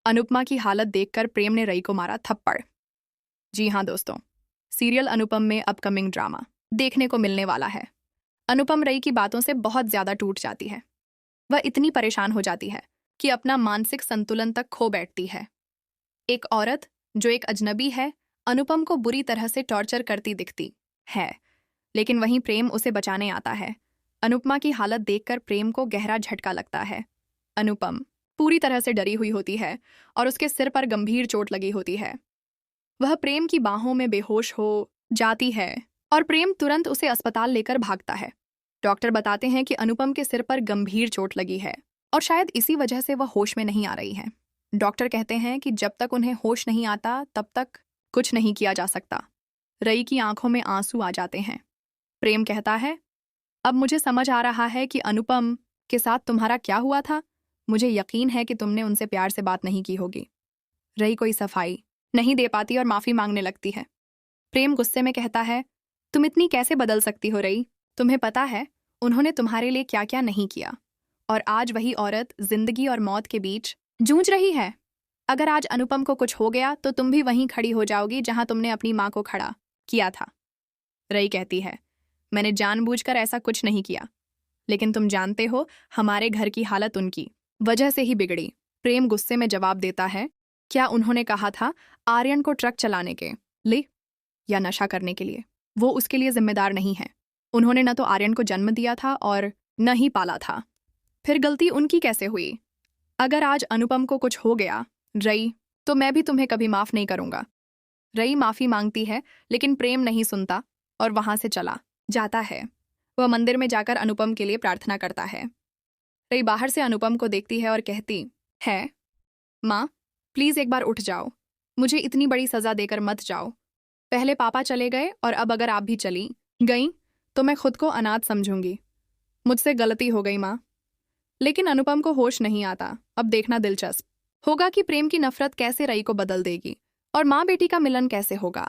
अनुपमा की हालत देखकर प्रेम ने रई को मारा थप्पड़। जी हाँ दोस्तों, सीरियल अनुपम में अपकमिंग ड्रामा देखने को मिलने वाला है। अनुपम रई की बातों से बहुत ज्यादा टूट जाती है। वह इतनी परेशान हो जाती है कि अपना मानसिक संतुलन तक खो बैठती है। एक औरत जो एक अजनबी है, अनुपम को बुरी तरह से टॉर्चर करती दिखती है, लेकिन वहीं प्रेम उसे बचाने आता है। अनुपमा की हालत देखकर प्रेम को गहरा झटका लगता है। अनुपम पूरी तरह से डरी हुई होती है और उसके सिर पर गंभीर चोट लगी होती है। वह प्रेम की बाहों में बेहोश हो जाती है और प्रेम तुरंत उसे अस्पताल लेकर भागता है। डॉक्टर बताते हैं कि अनुपम के सिर पर गंभीर चोट लगी है और शायद इसी वजह से वह होश में नहीं आ रही है। डॉक्टर कहते हैं कि जब तक उन्हें होश नहीं आता तब तक कुछ नहीं किया जा सकता। रई की आंखों में आंसू आ जाते हैं। प्रेम कहता है, अब मुझे समझ आ रहा है कि अनुपम के साथ तुम्हारा क्या हुआ था। मुझे यकीन है कि तुमने उनसे प्यार से बात नहीं की होगी। रई कोई सफाई नहीं दे पाती और माफी मांगने लगती है। प्रेम गुस्से में कहता है, तुम इतनी कैसे बदल सकती हो रई? तुम्हें पता है उन्होंने तुम्हारे लिए क्या क्या नहीं किया, और आज वही औरत जिंदगी और मौत के बीच जूझ रही है। अगर आज अनुपम को कुछ हो गया तो तुम भी वहीं खड़ी हो जाओगी जहां तुमने अपनी माँ को खड़ा किया था। रई कहती है, मैंने जानबूझकर ऐसा कुछ नहीं किया, लेकिन तुम जानते हो हमारे घर की हालत उनकी वजह से ही बिगड़ी। प्रेम गुस्से में जवाब देता है, क्या उन्होंने कहा था आर्यन को ट्रक चलाने के लिए या नशा करने के लिए? वो उसके लिए जिम्मेदार नहीं है। उन्होंने न तो आर्यन को जन्म दिया था और न ही पाला था। फिर गलती उनकी कैसे हुई? अगर आज अनुपम को कुछ हो गया रई, तो मैं भी तुम्हें कभी माफ नहीं करूंगा। रई माफी मांगती है, लेकिन प्रेम नहीं सुनता और वहां से चला जाता है। वह मंदिर में जाकर अनुपम के लिए प्रार्थना करता है। रई बाहर से अनुपम को देखती है और कहती है, माँ प्लीज एक बार उठ जाओ, मुझे इतनी बड़ी सजा देकर मत जाओ। पहले पापा चले गए और अब अगर आप भी चली गई तो मैं खुद को अनाथ समझूंगी। मुझसे गलती हो गई माँ। लेकिन अनुपम को होश नहीं आता। अब देखना दिलचस्प होगा कि प्रेम की नफरत कैसे रई को बदल देगी और माँ बेटी का मिलन कैसे होगा।